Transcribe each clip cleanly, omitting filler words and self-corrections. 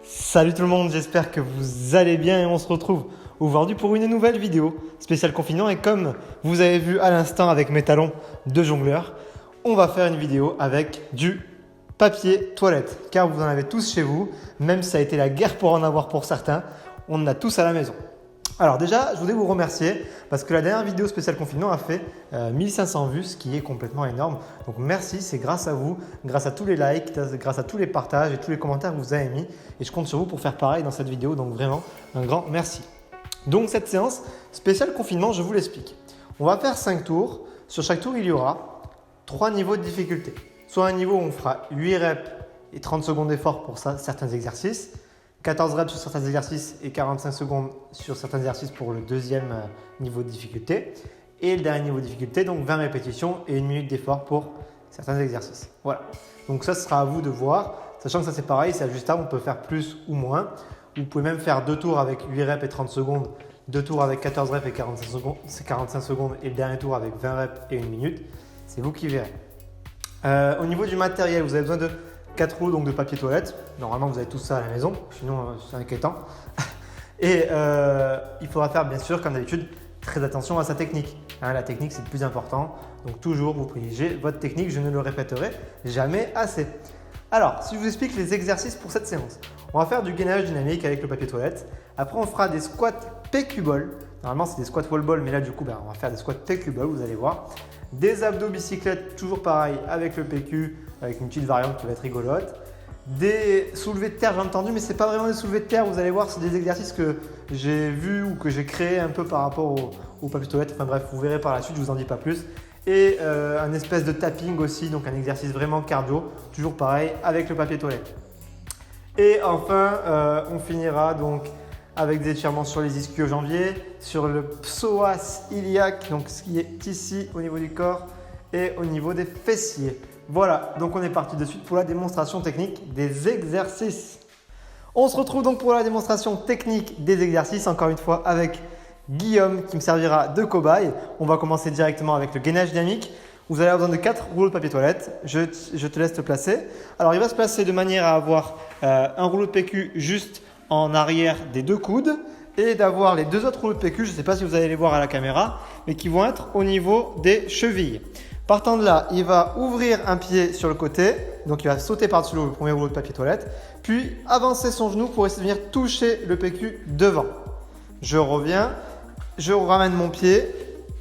Salut tout le monde, j'espère que vous allez bien et on se retrouve aujourd'hui pour une nouvelle vidéo spéciale confinement. Et comme vous avez vu à l'instant avec mes talons de jongleur, on va faire une vidéo avec du papier toilette. Car vous en avez tous chez vous, même si ça a été la guerre pour en avoir pour certains, on en a tous à la maison. Alors déjà, je voulais vous remercier parce que la dernière vidéo spéciale confinement a fait 1500 vues, ce qui est complètement énorme. Donc merci, c'est grâce à vous, grâce à tous les likes, grâce à tous les partages et tous les commentaires que vous avez mis. Et je compte sur vous pour faire pareil dans cette vidéo, donc vraiment un grand merci. Donc cette séance spéciale confinement, je vous l'explique. On va faire 5 tours. Sur chaque tour, il y aura 3 niveaux de difficulté. Soit un niveau où on fera 8 reps et 30 secondes d'effort pour certains exercices. 14 reps sur certains exercices et 45 secondes sur certains exercices pour le deuxième niveau de difficulté. Et le dernier niveau de difficulté, donc 20 répétitions et 1 minute d'effort pour certains exercices. Voilà. Donc ça, ce sera à vous de voir. Sachant que ça, c'est pareil, c'est ajustable, on peut faire plus ou moins. Vous pouvez même faire 2 tours avec 8 reps et 30 secondes, 2 tours avec 14 reps et 45 secondes et le dernier tour avec 20 reps et 1 minute. C'est vous qui verrez. Au niveau du matériel, vous avez besoin de 4 rouleaux donc de papier toilette. Normalement, vous avez tout ça à la maison, sinon c'est inquiétant. Et il faudra faire bien sûr, comme d'habitude, très attention à sa technique. La technique, c'est le plus important. Donc toujours, vous privilégiez votre technique. Je ne le répéterai jamais assez. Alors, si je vous explique les exercices pour cette séance, on va faire du gainage dynamique avec le papier toilette. Après, on fera des squats PQ-ball. Normalement, c'est des squats wall ball, mais là, du coup, on va faire des squats PQ-ball, vous allez voir. Des abdos bicyclette, toujours pareil, avec le PQ, avec une petite variante qui va être rigolote. Des soulevés de terre, j'ai entendu, mais ce n'est pas vraiment des soulevés de terre. Vous allez voir, c'est des exercices que j'ai vus ou que j'ai créés un peu par rapport au papier toilette. Enfin bref, vous verrez par la suite, je ne vous en dis pas plus. Et un espèce de tapping aussi, donc un exercice vraiment cardio, toujours pareil, avec le papier toilette. Et enfin, on finira donc avec des étirements sur les ischio-jambiers, sur le psoas iliaque, donc ce qui est ici au niveau du corps et au niveau des fessiers. Voilà, donc on est parti de suite pour la démonstration technique des exercices. On se retrouve donc pour la démonstration technique des exercices, encore une fois avec Guillaume qui me servira de cobaye. On va commencer directement avec le gainage dynamique. Vous allez avoir besoin de 4 rouleaux de papier toilette. Je te laisse te placer. Alors il va se placer de manière à avoir un rouleau de PQ juste en arrière des 2 coudes et d'avoir les 2 autres rouleaux de PQ, je ne sais pas si vous allez les voir à la caméra, mais qui vont être au niveau des chevilles. Partant de là, il va ouvrir un pied sur le côté, donc il va sauter par-dessus le premier rouleau de papier toilette, puis avancer son genou pour essayer de venir toucher le PQ devant. Je reviens, je ramène mon pied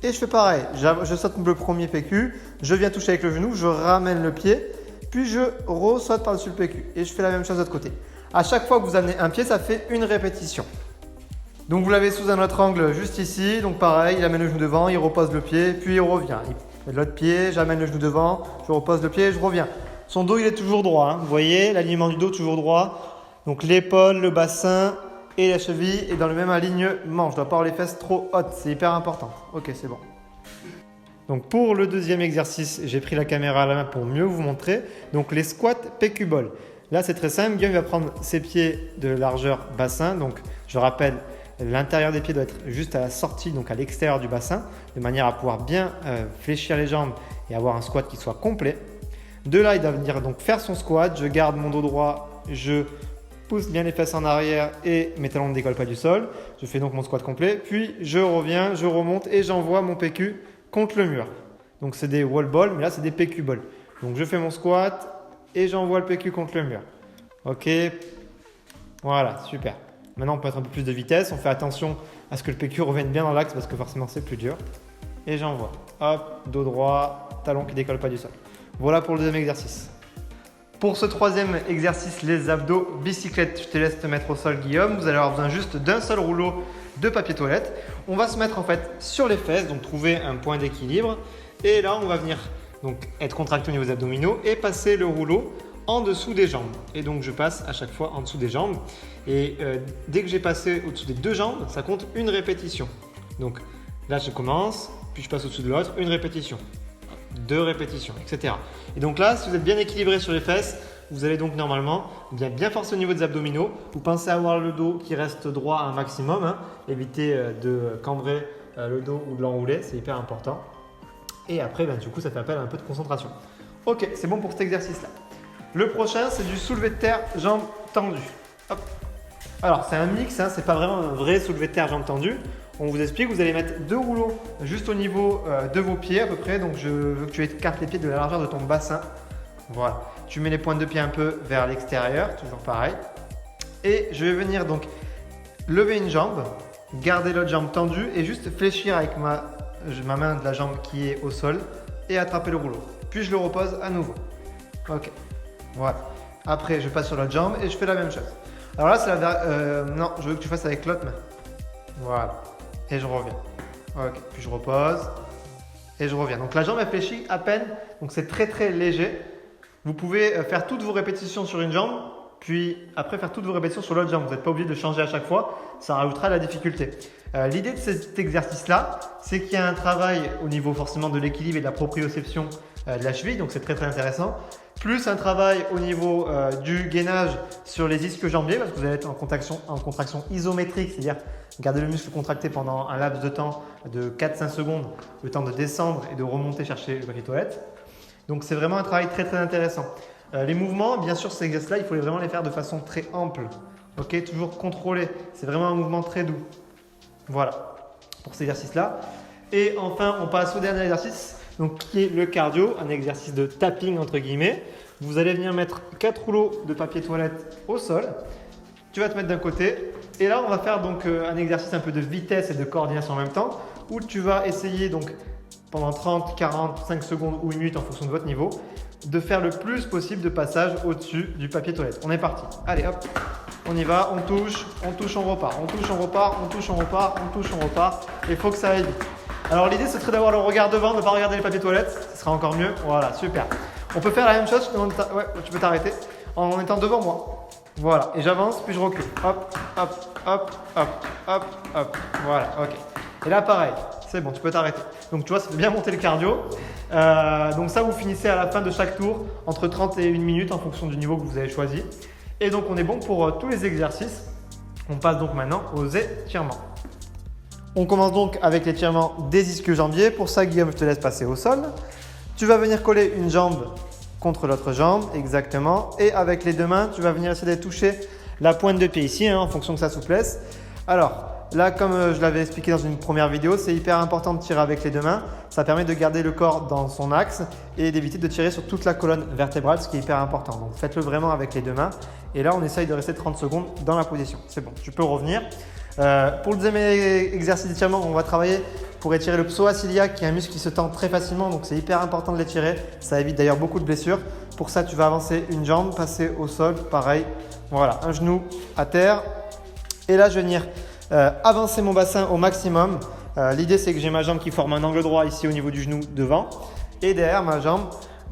et je fais pareil. Je saute le premier PQ, je viens toucher avec le genou, je ramène le pied, puis je ressaute par-dessus le PQ et je fais la même chose de l'autre côté. À chaque fois que vous amenez un pied, ça fait une répétition. Donc vous l'avez sous un autre angle juste ici. Donc pareil, il amène le genou devant, il repose le pied, puis il revient. Il fait l'autre pied, j'amène le genou devant, je repose le pied, je reviens. Son dos, il est toujours droit. Vous voyez, l'alignement du dos toujours droit. Donc l'épaule, le bassin et la cheville est dans le même alignement. Je ne dois pas avoir les fesses trop hautes, c'est hyper important. Ok, c'est bon. Donc pour le deuxième exercice, j'ai pris la caméra à la main pour mieux vous montrer. Donc les squats PQ-ball. Là, c'est très simple. Guillaume va prendre ses pieds de largeur bassin. Donc, je rappelle, l'intérieur des pieds doit être juste à la sortie, donc à l'extérieur du bassin, de manière à pouvoir bien fléchir les jambes et avoir un squat qui soit complet. De là, il va venir donc faire son squat. Je garde mon dos droit, je pousse bien les fesses en arrière et mes talons ne décollent pas du sol. Je fais donc mon squat complet. Puis, je reviens, je remonte et j'envoie mon PQ contre le mur. Donc, c'est des wall ball, mais là, c'est des PQ ball. Donc, je fais mon squat et j'envoie le PQ contre le mur. Ok, voilà, super. Maintenant, on peut mettre un peu plus de vitesse. On fait attention à ce que le PQ revienne bien dans l'axe parce que forcément, c'est plus dur. Et j'envoie. Hop, dos droit, talon qui ne décolle pas du sol. Voilà pour le deuxième exercice. Pour ce troisième exercice, les abdos bicyclette, je te laisse te mettre au sol, Guillaume. Vous allez avoir besoin juste d'un seul rouleau de papier toilette. On va se mettre en fait sur les fesses, donc trouver un point d'équilibre. Et là, on va venir donc être contracté au niveau des abdominaux et passer le rouleau en dessous des jambes. Et donc je passe à chaque fois en dessous des jambes. Et dès que j'ai passé au-dessous des 2 jambes, ça compte une répétition. Donc là je commence, puis je passe au-dessous de l'autre, une répétition, 2 répétitions, etc. Et donc là, si vous êtes bien équilibré sur les fesses, vous allez donc normalement bien forcer au niveau des abdominaux. Vous pensez avoir le dos qui reste droit un maximum. Évitez de cambrer le dos ou de l'enrouler, c'est hyper important. Et après, du coup, ça fait appel à un peu de concentration. Ok, c'est bon pour cet exercice-là. Le prochain, c'est du soulevé de terre, jambes tendues. hop. Alors c'est un mix, hein, c'est pas vraiment un vrai soulevé de terre jambes tendues. On vous explique, vous allez mettre 2 rouleaux juste au niveau de vos pieds à peu près. Donc je veux que tu écartes les pieds de la largeur de ton bassin. Voilà. Tu mets les pointes de pied un peu vers l'extérieur, toujours pareil. Et je vais venir donc lever une jambe, garder l'autre jambe tendue et juste fléchir avec ma main de la jambe qui est au sol et attraper le rouleau. Puis je le repose à nouveau. Ok, voilà. Après, je passe sur l'autre jambe et je fais la même chose. Alors là, c'est non, je veux que tu fasses avec l'autre main. Voilà. Et je reviens. Ok, puis je repose et je reviens. Donc la jambe elle fléchit à peine, donc c'est très très léger. Vous pouvez faire toutes vos répétitions sur une jambe, puis après faire toutes vos répétitions sur l'autre jambe. Vous n'êtes pas obligé de changer à chaque fois, ça rajoutera la difficulté. L'idée de cet exercice-là, c'est qu'il y a un travail au niveau forcément de l'équilibre et de la proprioception de la cheville, donc c'est très très intéressant. Plus un travail au niveau du gainage sur les ischio-jambiers, parce que vous allez être en contraction isométrique, c'est-à-dire garder le muscle contracté pendant un laps de temps de 4-5 secondes, le temps de descendre et de remonter chercher le papier toilette. Donc c'est vraiment un travail très très intéressant. Les mouvements, bien sûr, ces exercices-là, il faut vraiment les faire de façon très ample. Ok, toujours contrôlé. C'est vraiment un mouvement très doux. Voilà, pour cet exercice-là. Et enfin, on passe au dernier exercice, donc qui est le cardio, un exercice de tapping entre guillemets. Vous allez venir mettre 4 rouleaux de papier toilette au sol. Tu vas te mettre d'un côté. Et là, on va faire donc un exercice un peu de vitesse et de coordination en même temps, où tu vas essayer donc pendant 30, 40, 5 secondes ou 1 minute en fonction de votre niveau, de faire le plus possible de passages au-dessus du papier toilette. On est parti. Allez, hop, on y va, on touche, on repart, on touche, on repart, on touche, on repart, on touche, on repart. Et il faut que ça aille vite. Alors l'idée, ce serait d'avoir le regard devant, de ne pas regarder les papiers toilettes. Ce sera encore mieux. Voilà, super. On peut faire la même chose. Ouais, tu peux t'arrêter en étant devant moi. Voilà, et j'avance, puis je recule. Hop, hop, hop, hop, hop, hop. Voilà, ok. Et là, pareil. C'est bon, tu peux t'arrêter. Donc tu vois, ça fait bien monter le cardio. Donc ça, vous finissez à la fin de chaque tour entre 30 et 1 minute en fonction du niveau que vous avez choisi. Et donc on est bon pour tous les exercices. On passe donc maintenant aux étirements. On commence donc avec l'étirement des ischio-jambiers. Pour ça, Guillaume, je te laisse passer au sol. Tu vas venir coller une jambe contre l'autre jambe, exactement. Et avec les deux mains, tu vas venir essayer de toucher la pointe de pied ici, en fonction de sa souplesse. Alors, là, comme je l'avais expliqué dans une première vidéo, c'est hyper important de tirer avec les deux mains. Ça permet de garder le corps dans son axe et d'éviter de tirer sur toute la colonne vertébrale, ce qui est hyper important. Donc, faites-le vraiment avec les deux mains. Et là, on essaye de rester 30 secondes dans la position. C'est bon, tu peux revenir. Pour le deuxième exercice d'étirement, on va travailler pour étirer le psoas iliaque, qui est un muscle qui se tend très facilement. Donc, c'est hyper important de l'étirer. Ça évite d'ailleurs beaucoup de blessures. Pour ça, tu vas avancer une jambe, passer au sol, pareil. Voilà, un genou à terre. Et là, je vais venir avancer mon bassin au maximum. L'idée, c'est que j'ai ma jambe qui forme un angle droit ici au niveau du genou devant et derrière ma jambe.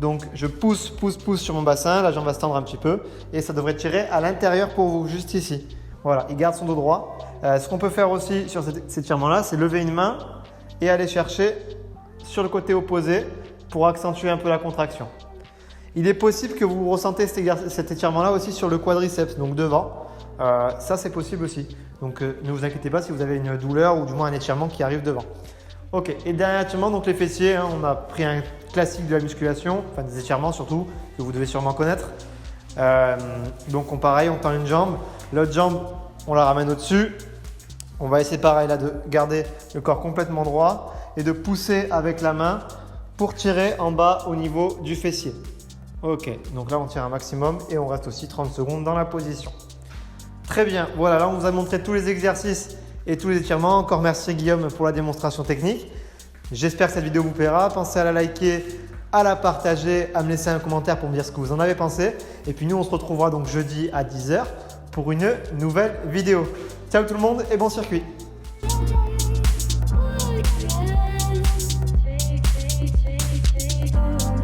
Donc, je pousse sur mon bassin. La jambe va se tendre un petit peu et ça devrait tirer à l'intérieur pour vous, juste ici. Voilà, il garde son dos droit. Ce qu'on peut faire aussi sur cet étirement-là, c'est lever une main et aller chercher sur le côté opposé pour accentuer un peu la contraction. Il est possible que vous ressentez cet étirement-là aussi sur le quadriceps, donc devant. Ça, c'est possible aussi. Donc, ne vous inquiétez pas si vous avez une douleur ou du moins un étirement qui arrive devant. Ok, et dernier étirement, donc les fessiers. On a pris un classique de la musculation, enfin des étirements surtout, que vous devez sûrement connaître. Donc, pareil, on tend une jambe. L'autre jambe, on la ramène au-dessus. On va essayer pareil là de garder le corps complètement droit et de pousser avec la main pour tirer en bas au niveau du fessier. Ok, donc là on tire un maximum et on reste aussi 30 secondes dans la position. Très bien, voilà, là on vous a montré tous les exercices et tous les étirements. Encore merci Guillaume pour la démonstration technique. J'espère que cette vidéo vous plaira. Pensez à la liker, à la partager, à me laisser un commentaire pour me dire ce que vous en avez pensé. Et puis nous on se retrouvera donc jeudi à 10 h pour une nouvelle vidéo. Ciao tout le monde et bon circuit!